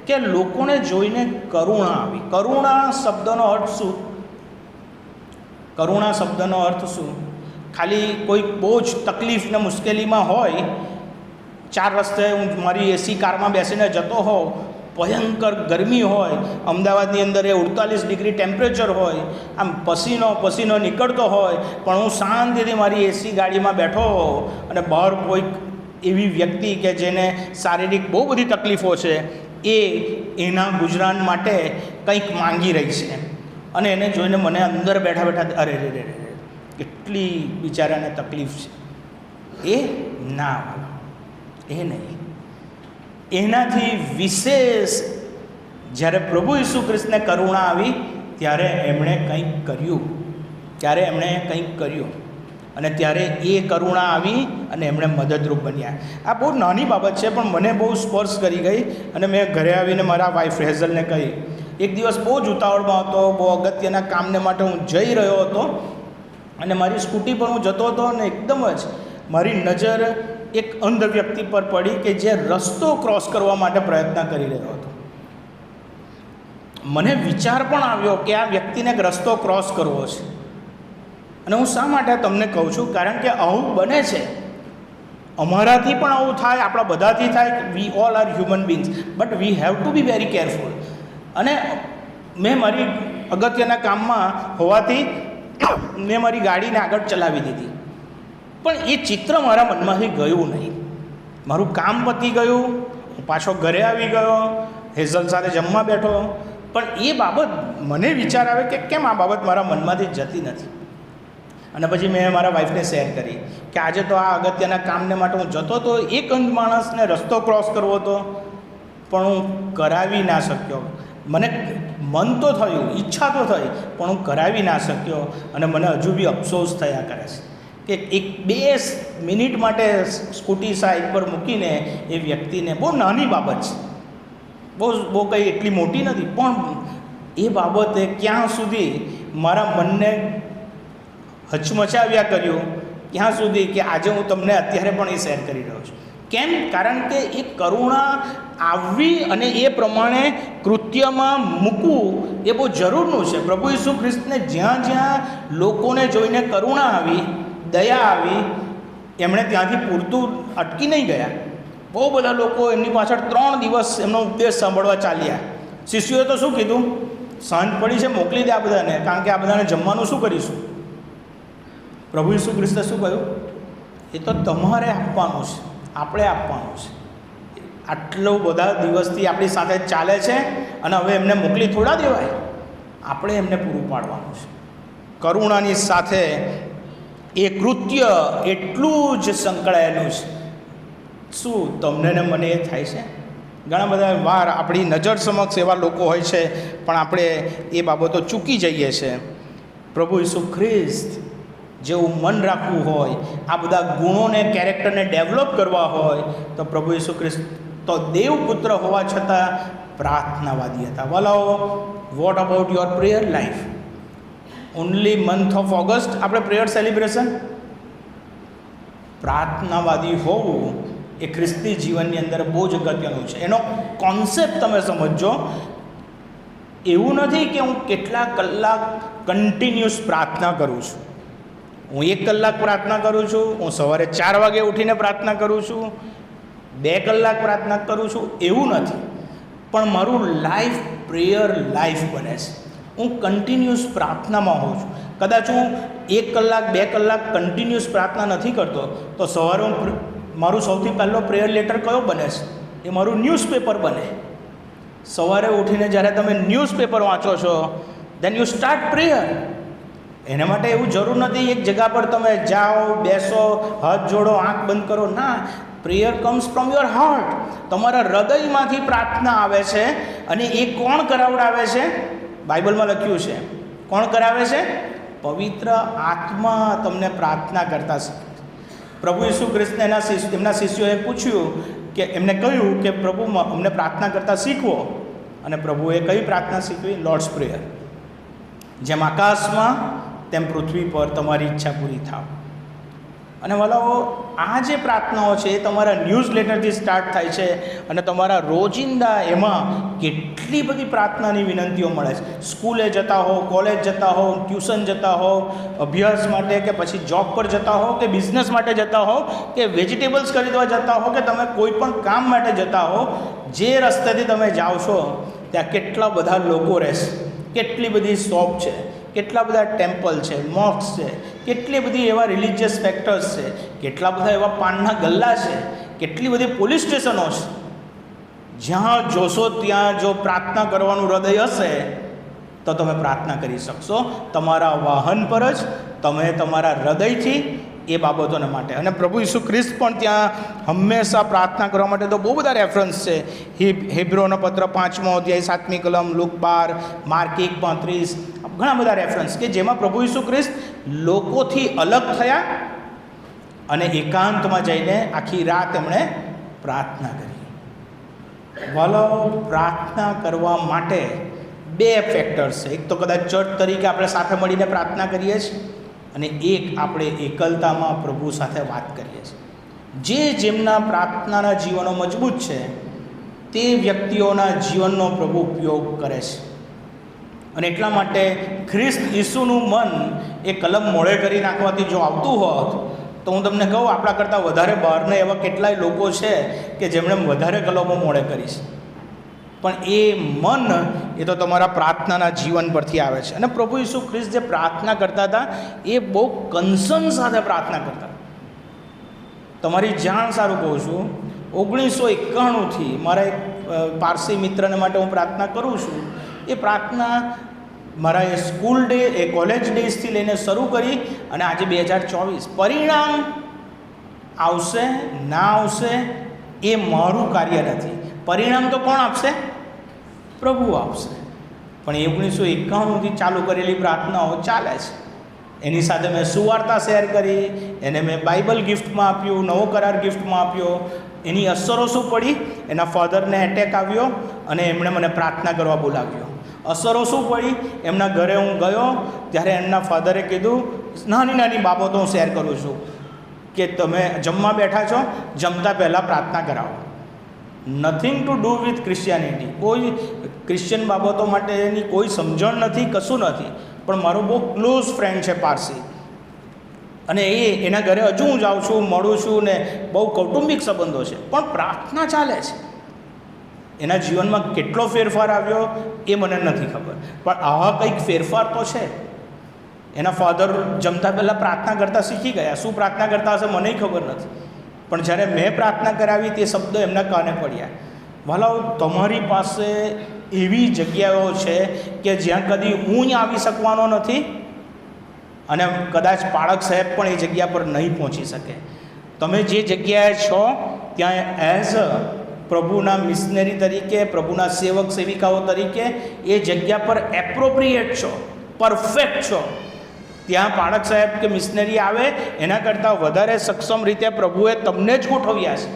S1: કે લોકોને જોઈને કરુણા આવી. કરુણા શબ્દનો અર્થ શું? કરુણા શબ્દનો અર્થ શું? ખાલી કોઈ બહુ જ તકલીફ ને મુશ્કેલીમાં હોય, 4 રસ્તે હું મારી એસી કારમાં બેસીને જતો હોઉં, ભયંકર ગરમી હોય, અમદાવાદની અંદર 48 ડિગ્રી ટેમ્પરેચર હોય, આમ પસીનો નીકળતો હોય, પણ હું શાંતિથી મારી એસી ગાડીમાં બેઠો હોઉં અને બહાર કોઈક એવી વ્યક્તિ કે જેને શારીરિક બહુ બધી તકલીફો છે, એ એના ગુજરાન માટે કંઈક માંગી રહી છે, અને એને જોઈને મને અંદર બેઠા બેઠા અરે રે રે કેટલી બિચારાને તકલીફ છે. એ ના, એ નહીં. એનાથી વિશેષ જ્યારે પ્રભુ ઈસુ ખ્રિસ્તને કરુણા આવી ત્યારે એમણે કંઈક કર્યું, અને ત્યારે એ કરુણા આવી અને એમણે મદદરૂપ બન્યા. આ બહુ નાની બાબત છે, પણ મને બહુ સ્પર્શ કરી ગઈ, અને મેં ઘરે આવીને મારા વાઈફ હેઝલને કહી. એક દિવસ બહુ જ ઉતાવળમાં હતો, બહુ અગત્યના કામને માટે હું જઈ રહ્યો હતો, અને મારી સ્કૂટી પર હું જતો હતો, અને એકદમ જ મારી નજર એક અંધ વ્યક્તિ પર પડી કે જે રસ્તો ક્રોસ કરવા માટે પ્રયત્ન કરી રહ્યો હતો. મને વિચાર પણ આવ્યો કે આ વ્યક્તિને એક રસ્તો ક્રોસ કરવો છે. અને હું શા માટે તમને કહું છું? કારણ કે આવું બને છે, અમારાથી પણ આવું થાય, આપણા બધાથી થાય. We all are human beings, but we have to be very careful. અને મેં મારી અગત્યના કામમાં હોવાથી મેં મારી ગાડીને આગળ ચલાવી દીધી, પણ એ ચિત્ર મારા મનમાંથી ગયું નહીં. મારું કામ પતી ગયું, હું પાછો ઘરે આવી ગયો, હેઝલ સાથે જમવા બેઠો, પણ એ બાબત મને વિચાર આવે કે કેમ આ બાબત મારા મનમાંથી જતી નથી. અને પછી મેં મારા વાઈફને શેર કરી કે આજે તો આ અગત્યના કામને માટે હું જતો હતો, એક અંધ માણસને રસ્તો ક્રોસ કરવો હતો, પણ હું કરાવી ના શક્યો. મને મન તો થયું, ઈચ્છા તો થઈ, પણ હું કરાવી ના શક્યો, અને મને હજુ બી અફસોસ થયા કરે છે કે 1-2 મિનિટ માટે સ્કૂટી સાઈડ પર મૂકીને એ વ્યક્તિને, બહુ નાની બાબત છે, બહુ કંઈ એટલી મોટી નથી, પણ એ બાબતે ક્યાં સુધી મારા મનને હચમચાવ્યા કર્યું, ક્યાં સુધી કે આજે હું તમને અત્યારે પણ એ શેર કરી રહ્યો છું. કેમ? કારણ કે એ કરુણા આવવી અને એ પ્રમાણે કૃત્યમાં મૂકવું એ બહુ જરૂરનું છે. પ્રભુ ઈસુ ખ્રિસ્તને જ્યાં જ્યાં લોકોને જોઈને કરુણા આવી, દયા આવી, એમણે ત્યાંથી પૂરતું અટકી નહીં ગયા. બહુ બધા લોકો એમની પાછળ 3 દિવસ એમનો ઉપદેશ સાંભળવા ચાલ્યા. શિષ્યોએ તો શું કીધું? સાંજ પડી છે, મોકલી દે આ બધાને, કારણ કે આ બધાને જમવાનું શું કરીશું? પ્રભુ ઈસુ ખ્રિસ્તે શું કહ્યું? એ તો તમારે આપવાનું છે, આપણે આપવાનું છે. આટલો બધા દિવસથી આપણી સાથે ચાલે છે, અને હવે એમને મોકલી થોડા દેવાય? આપણે એમને પૂરું પાડવાનું છે. કરુણાની સાથે એ કૃત્ય એટલું જ સંકળાયેલું છે. શું તમને ને મને એ થાય છે? ઘણા બધા વાર આપણી નજર સમક્ષ એવા લોકો હોય છે, પણ આપણે એ બાબતો ચૂકી જઈએ છીએ. પ્રભુ ઈસુ ખ્રિસ્ત જેવું મન રાખવું હોય, આ બધા ગુણોને, કેરેક્ટરને ડેવલપ કરવા હોય, તો પ્રભુ ઈસુ ખ્રિસ્ત તો દેવપુત્ર હોવા છતાં પ્રાર્થનાવાદી હતા. વલાઓ, what about your prayer life? Only month of August આપણે પ્રેયર સેલિબ્રેશન. પ્રાર્થનાવાદી હોવું એ ખ્રિસ્તી જીવનની અંદર બહુ જ અગત્યનું છે. એનો કોન્સેપ્ટ તમે સમજો. એવું નથી કે હું કેટલા કલાક કન્ટિન્યુઅસ પ્રાર્થના કરું છું. હું 1 કલાક પ્રાર્થના કરું છું, હું સવારે 4 વાગે ઉઠીને પ્રાર્થના કરું છું, 2 કલાક પ્રાર્થના કરું છું, એવું નથી. પણ મારું લાઈફ પ્રેયર લાઈફ બને છે. હું કન્ટિન્યુઅસ પ્રાર્થનામાં હોઉં છું. કદાચ હું 1 કલાક 2 કલાક કન્ટિન્યુઅસ પ્રાર્થના નથી કરતો, તો સવારે હું મારું સૌથી પહેલો પ્રેયર લેટર કયો બને છે? એ મારું ન્યૂઝપેપર બને. સવારે ઉઠીને જ્યારે તમે ન્યૂઝપેપર વાંચો છો, દેન યુ સ્ટાર્ટ પ્રેયર. એના માટે એવું જરૂર નથી એક જગ્યા પર તમે જાઓ, બેસો, હાથ જોડો, આંખ બંધ કરો. ના, prayer comes from your heart. તમારા હૃદયમાંથી પ્રાર્થના આવે છે, અને એ કોણ કરાવડાવે છે? બાઇબલમાં લખ્યું છે. કોણ કરાવે છે? પવિત્ર આત્મા તમને પ્રાર્થના કરતા શીખવે. પ્રભુ ઈસુ ખ્રિસ્તને એમના શિષ્યોએ પૂછ્યું કે, એમને કહ્યું કે પ્રભુ અમને પ્રાર્થના કરતા શીખવો. અને પ્રભુએ કઈ પ્રાર્થના શીખવી? Lords prayer. જેમ આકાશમાં તેમ પૃથ્વી પર તમારી ઈચ્છા પૂરી થાવ. અને વાલાઓ, આ જે પ્રાર્થનાઓ છે એ તમારા ન્યૂઝ લેટરથી સ્ટાર્ટ થાય છે અને તમારા રોજિંદા એમાં કેટલી બધી પ્રાર્થનાની વિનંતીઓ મળે છે. સ્કૂલે જતા હો, કોલેજ જતા હો, ટ્યુશન જતા હો, અભ્યાસ માટે કે પછી જોબ પર જતા હો કે બિઝનેસ માટે જતા હો કે વેજીટેબલ્સ ખરીદવા જતા હો કે તમે કોઈ પણ કામ માટે જતા હો, જે રસ્તેથી તમે જાઓ છો ત્યાં કેટલા બધા લોકો રહેશે, કેટલી બધી શોપ છે, કેટલા બધા ટેમ્પલ છે, મોક્સ છે, કેટલી બધી એવા રિલિજિયસ ફેક્ટર્સ છે, કેટલા બધા એવા પાનના ગલ્લા છે, કેટલી બધી પોલીસ સ્ટેશનો છે. જ્યાં જોશો ત્યાં જો પ્રાર્થના કરવાનું હૃદય હશે તો તમે પ્રાર્થના કરી શકશો, તમારા વાહન પર જ, તમે તમારા હૃદયથી એ બાબતોને માટે. અને પ્રભુ ઈસુ ખ્રિસ્ત પણ ત્યાં હંમેશા પ્રાર્થના કરવા માટે તો બહુ બધા રેફરન્સ છે. હિબ્રોનો પત્ર 5મો અધ્યાય 7મી કલમ, લુક 12, માર્ક 1:35, ઘણા બધા રેફરન્સ કે જેમાં પ્રભુ ઈસુ ખ્રિસ્ત લોકોથી અલગ થયા અને એકાંતમાં જઈને આખી રાત એમણે પ્રાર્થના કરી. વાલો, પ્રાર્થના કરવા માટે બે ફેક્ટર્સ છે. એક તો કદાચ ચર્ચ તરીકે આપણે સાથે મળીને પ્રાર્થના કરીએ છીએ અને એક આપણે એકલતામાં પ્રભુ સાથે વાત કરીએ છીએ. જેમના પ્રાર્થનાના જીવનો મજબૂત છે તે વ્યક્તિઓના જીવનનો પ્રભુ ઉપયોગ કરે છે. અને એટલા માટે ખ્રિસ્ત ઈસુનું મન એ કલમ મોડે કરી નાખવાથી જો આવતું હોત તો હું તમને કહું, આપણા કરતાં વધારે બહારના એવા કેટલાય લોકો છે કે જેમણે વધારે કલમો મોડે કરી છે. પણ એ મન એ તો તમારા પ્રાર્થનાના જીવન પરથી આવે છે. અને પ્રભુ ઈસુ ખ્રિસ્ત જે પ્રાર્થના કરતા હતા એ બહુ કન્સર્ન સાથે પ્રાર્થના કરતા. તમારી જાણ સારું કહું છું, 1991થી મારા એક પારસી મિત્રને માટે હું પ્રાર્થના કરું છું. એ પ્રાર્થના મારા એ સ્કૂલ ડે, એ કોલેજ ડેઝથી લઈને શરૂ કરી અને આજે 2024 પરિણામ આવશે ના આવશે એ મારું કાર્ય નથી. પરિણામ તો કોણ આપશે? પ્રભુ આપશે. પણ 1991થી ચાલુ કરેલી પ્રાર્થનાઓ ચાલે છે. એની સાથે મેં સુવાર્તા શેર કરી, એને મેં બાઇબલ ગિફ્ટમાં આપ્યું, નવો કરાર ગિફ્ટમાં આપ્યો. એની અસરો શું પડી? એના ફાધરને એટેક આવ્યો અને એમણે મને પ્રાર્થના કરવા બોલાવ્યો. અસરો શું પડી? એમના ઘરે હું ગયો ત્યારે એમના ફાધરે કીધું, નાની નાની બાબતો હું શેર કરું છું, કે તમે જમવા બેઠા છો, જમતા પહેલાં પ્રાર્થના કરાવો. Nothing to do with Christianity. કોઈ ક્રિશ્ચિયન બાબતો માટેની કોઈ સમજણ નથી, કશું નથી. પણ મારો બહુ ક્લોઝ ફ્રેન્ડ છે પારસી, અને એના ઘરે હજુ હું જાઉં છું, મળું છું ને બહુ કૌટુંબિક સંબંધો છે. પણ પ્રાર્થના ચાલે છે. એના જીવનમાં કેટલો ફેરફાર આવ્યો એ મને નથી ખબર, પણ આવા કંઈક ફેરફાર તો છે. એના ફાધર જમતા પહેલાં પ્રાર્થના કરતાં શીખી ગયા. શું પ્રાર્થના કરતા હશે મને ખબર નથી, પણ જ્યારે મેં પ્રાર્થના કરાવી તે શબ્દો એમના કાને પડ્યા. વાલાઓ, તમારી પાસે એવી જગ્યાઓ છે કે જ્યાં કદી હું આવી શકવાનો નથી અને કદાચ પાળક સાહેબ પણ એ જગ્યા પર નહીં પહોંચી શકે. તમે જે જગ્યાએ છો ત્યાં એઝ અ પ્રભુના મિશનરી તરીકે, પ્રભુના સેવક સેવિકાઓ તરીકે એ જગ્યા પર એપ્રોપ્રિએટ છો, પરફેક્ટ છો. ત્યાં પાળક સાહેબ કે મિશનરી આવે એના કરતાં વધારે સક્ષમ રીતે પ્રભુએ તમને જ ગોઠવ્યા છે.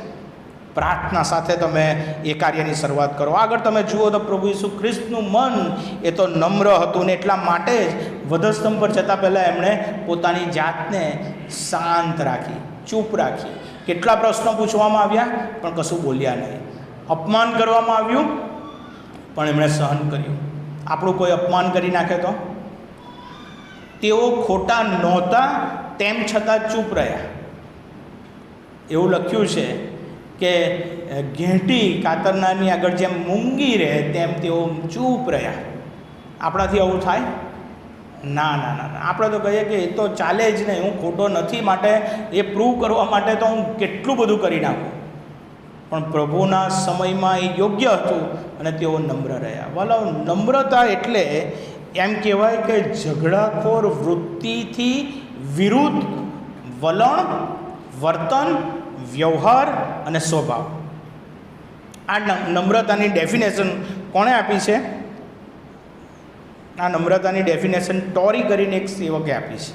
S1: પ્રાર્થના સાથે તમે એ કાર્યની શરૂઆત કરો. આગળ તમે જુઓ તો પ્રભુ ઈસુ ખ્રિસ્તનું મન એ તો નમ્ર હતું ને એટલા માટે જ વધસ્તંભ પર જતાં પહેલાં એમણે પોતાની જાતને શાંત રાખી, ચૂપ રાખી. કેટલા પ્રશ્નો પૂછવામાં આવ્યા પણ કશું બોલ્યા નહીં. અપમાન કરવામાં આવ્યું પણ એમણે સહન કર્યું. આપણું કોઈ અપમાન કરી નાખે તો? તેઓ ખોટા નહોતા તેમ છતાં ચૂપ રહ્યા. એવું લખ્યું છે કે ઘેંટી કાતરનાની આગળ જેમ મૂંગી રહે તેમ તેઓ ચૂપ રહ્યા. આપણાથી આવું થાય? ના ના ના ના. આપણે તો કહીએ કે એ તો ચાલે જ નહીં, હું ખોટો નથી, માટે એ પ્રૂવ કરવા માટે તો હું કેટલું બધું કરી નાખું. પણ પ્રભુના સમયમાં એ યોગ્ય હતું અને તેઓ નમ્ર રહ્યા. વાલા, નમ્રતા એટલે એમ કહેવાય કે ઝઘડાખોર વૃત્તિથી વિરુદ્ધ વલણ, વર્તન, વ્યવહાર અને સ્વભાવ. આ નમ્રતાની ડેફિનેશન કોણે આપી છે? આ નમ્રતાની ડેફિનેશન ટોરી કરીને એક સેવકે આપી છે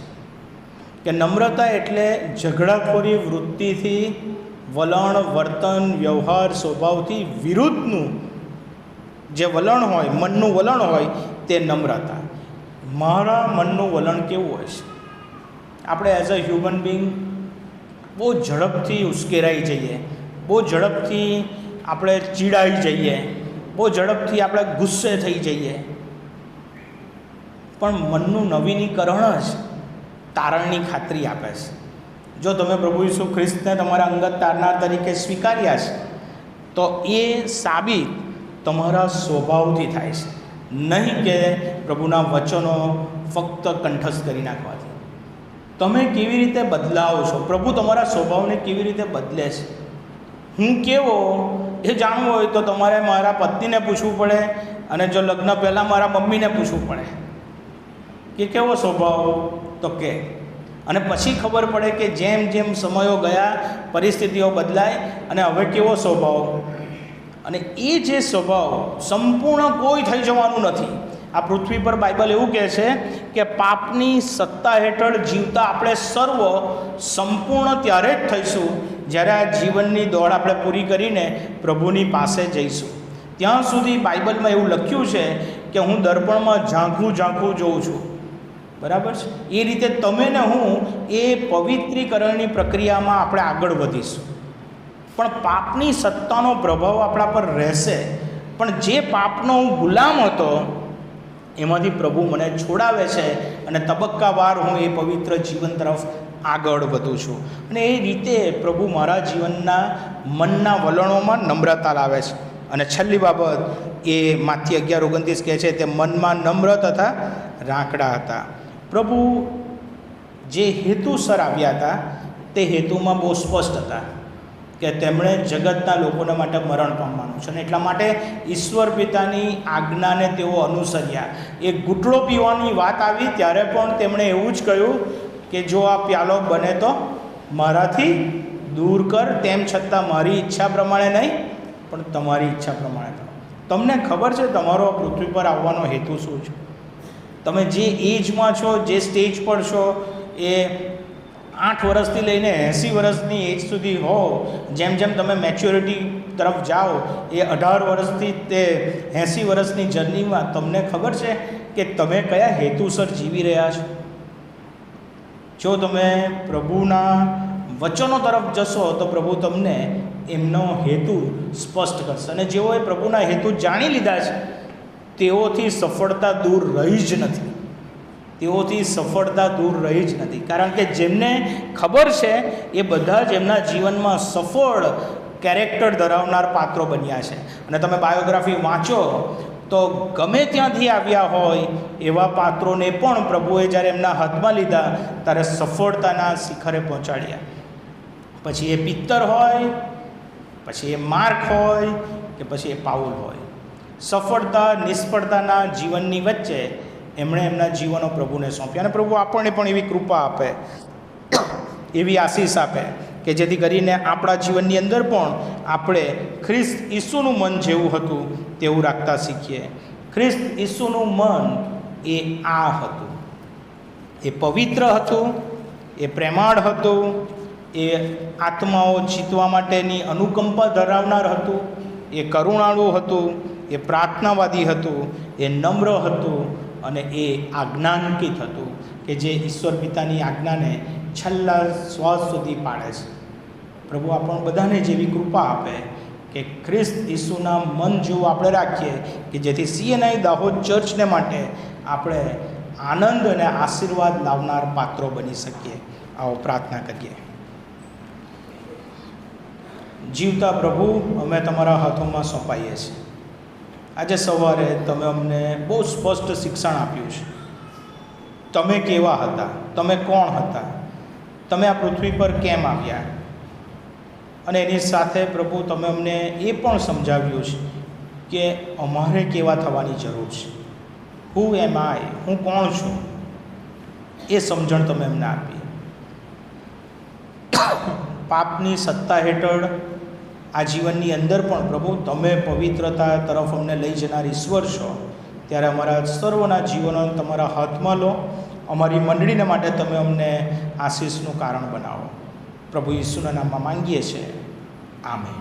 S1: કે નમ્રતા એટલે ઝઘડાખોરી વૃત્તિથી, વલણ, વર્તન, વ્યવહાર, સ્વભાવથી વિરુદ્ધનું જે વલણ હોય, મનનું વલણ હોય તે નમ્રતા. મારા મનનું વલણ કેવું હોય છે? આપણે એઝ અ હ્યુમન બિંગ બહુ ઝડપથી ઉશ્કેરાઈ જઈએ, બહુ ઝડપથી આપણે ચીડાઈ જઈએ, બહુ ઝડપથી આપણે ગુસ્સે થઈ જઈએ. પણ મનનું નવીનીકરણ જ તારણની ખાતરી આપે છે. જો તમે પ્રભુ ઈસુ ખ્રિસ્તને તમારા અંગત તારનાર તરીકે સ્વીકાર્યા છે, તો એ સાબિત તમારા સ્વભાવથી થાય છે, નહીં કે પ્રભુના વચનો ફક્ત કંઠસ્થ કરી નાખવાથી. તમે કેવી રીતે બદલાવો છો, પ્રભુ તમારા સ્વભાવને કેવી રીતે બદલે છે, હું કેવો એ જાણવું હોય તો તમારે મારા પત્નીને પૂછવું પડે, અને જો લગ્ન પહેલાં મારા મમ્મીને પૂછવું પડે કે કેવો સ્વભાવ, તો કે અને પછી ખબર પડે કે જેમ જેમ સમયો ગયા, પરિસ્થિતિઓ બદલાય અને હવે કેવો સ્વભાવ. અને એ જે સ્વભાવ સંપૂર્ણ કોઈ થઈ જવાનું નથી. આ પૃથ્વી પર બાઇબલ એવું કહે છે કે પાપની સત્તા હેઠળ જીવતા આપણે સર્વ સંપૂર્ણ ત્યારે જ થઈશું જ્યારે આ જીવનની દોડ આપણે પૂરી કરીને પ્રભુની પાસે જઈશું. ત્યાં સુધી બાઇબલમાં એવું લખ્યું છે કે હું દર્પણમાં ઝાંખું જોઉં છું. બરાબર છે? એ રીતે તમે ને હું એ પવિત્રીકરણની પ્રક્રિયામાં આપણે આગળ વધીશું. પણ પાપની સત્તાનો પ્રભાવ આપણા પર રહેશે. પણ જે પાપનો હું ગુલામ હતો એમાંથી પ્રભુ મને છોડાવે છે અને તબક્કાવાર હું એ પવિત્ર જીવન તરફ આગળ વધું છું. અને એ રીતે પ્રભુ મારા જીવનના મનના વલણોમાં નમ્રતા લાવે છે. અને છેલ્લી બાબત એ માથી 11:29 કહે છે, તે મનમાં નમ્ર તથા રાંકડા હતા. પ્રભુ જે હેતુસર આવ્યા હતા તે હેતુમાં બહુ સ્પષ્ટ હતા કે તેમણે જગતના લોકોના માટે મરણ પામવાનું છે, અને એટલા માટે ઈશ્વર પિતાની આજ્ઞાને તેઓ અનુસર્યા. એ ઘૂંટડો પીવાની વાત આવી ત્યારે પણ તેમણે એવું જ કહ્યું કે જો આ પ્યાલો બને તો મારાથી દૂર કર, તેમ છતાં મારી ઈચ્છા પ્રમાણે નહીં પણ તમારી ઈચ્છા પ્રમાણે કરો. તમને ખબર છે તમારો આ પૃથ્વી પર આવવાનો હેતુ શું છે? તમે જે એજમાં છો, જે સ્ટેજ પર છો, એ 8 વર્ષથી લઈને 80 વર્ષની એજ સુધી હો, જેમ જેમ તમે મેચ્યોરિટી તરફ જાઓ, એ 18 વર્ષથી તે 80 વર્ષની જર્નીમાં તમને ખબર છે કે તમે કયા હેતુસર જીવી રહ્યા છો? જો તમે પ્રભુના વચનો તરફ જશો તો પ્રભુ તમને એમનો હેતુ સ્પષ્ટ કરશે. અને જેઓએ પ્રભુના હેતુ જાણી લીધા છે તેઓથી સફળતા દૂર રહી જ નથી. કારણ કે જેમને ખબર છે એ બધા જ એમના જીવનમાં સફળ કેરેક્ટર ધરાવનાર પાત્રો બન્યા છે. અને તમે બાયોગ્રાફી વાંચો તો ગમે ત્યાંથી આવ્યા હોય એવા પાત્રોને પણ પ્રભુએ જ્યારે એમના હાથમાં લીધા ત્યારે સફળતાના શિખરે પહોંચાડ્યા. પછી એ પિત્તર હોય, પછી એ માર્ક હોય, કે પછી એ પાઉલ હોય, સફળતા નિષ્ફળતાના જીવનની વચ્ચે એમણે એમના જીવનો પ્રભુને સોંપ્યા. અને પ્રભુ આપણને પણ એવી કૃપા આપે, એવી આશીષ આપે કે જેથી કરીને આપણા જીવનની અંદર પણ આપણે ખ્રિસ્ત ઈસુનું મન જેવું હતું તેવું રાખતા શીખીએ. ખ્રિસ્ત ઈસુનું મન એ આ હતું, એ પવિત્ર હતું, એ પ્રેમાળ હતું, એ આત્માઓ જીતવા માટેની અનુકંપા ધરાવનાર હતું, એ કરુણાળુ હતું, એ પ્રાર્થનાવાદી હતું, એ નમ્ર હતું, અને એ આજ્ઞાંકિત હતું કે જે ઈશ્વર પિતાની આજ્ઞાને છેલ્લા શ્વાસ સુધી પાળે છે. પ્રભુ આપણને બધાને જેવી કૃપા આપે કે ખ્રિસ્ત ઈસુના મન જેવું આપણે રાખીએ કે જેથી CNI દાહોદ ચર્ચને માટે આપણે આનંદ અને આશીર્વાદ લાવનાર પાત્રો બની શકીએ. આવો પ્રાર્થના કરીએ. જીવતા પ્રભુ, અમે તમારા હાથોમાં સોંપાઈએ છીએ. આજે સવારે તમે અમને બહુ સ્પષ્ટ શિક્ષણ આપ્યું છે. તમે કેવા હતા, તમે કોણ હતા, તમે આ પૃથ્વી પર કેમ આવ્યા, અને એની સાથે પ્રભુ તમે અમને એ પણ સમજાવ્યું છે કે અમારે કેવા થવાની જરૂર છે. હુ એમ આઈ, હું કોણ છું, એ સમજણ તમે અમને આપી. પાપની સત્તા હેઠળ આ જીવનની અંદર પણ પ્રભુ તમે પવિત્રતા તરફ અમને લઈ જનાર ઈશ્વર છો, ત્યારે અમારા સર્વના જીવનો તમારા હાથમાં લો. અમારી મંડળીને માટે તમે અમને આશીષનું કારણ બનાવો. પ્રભુ ઈસુના નામમાં માંગીએ છીએ. આમેન.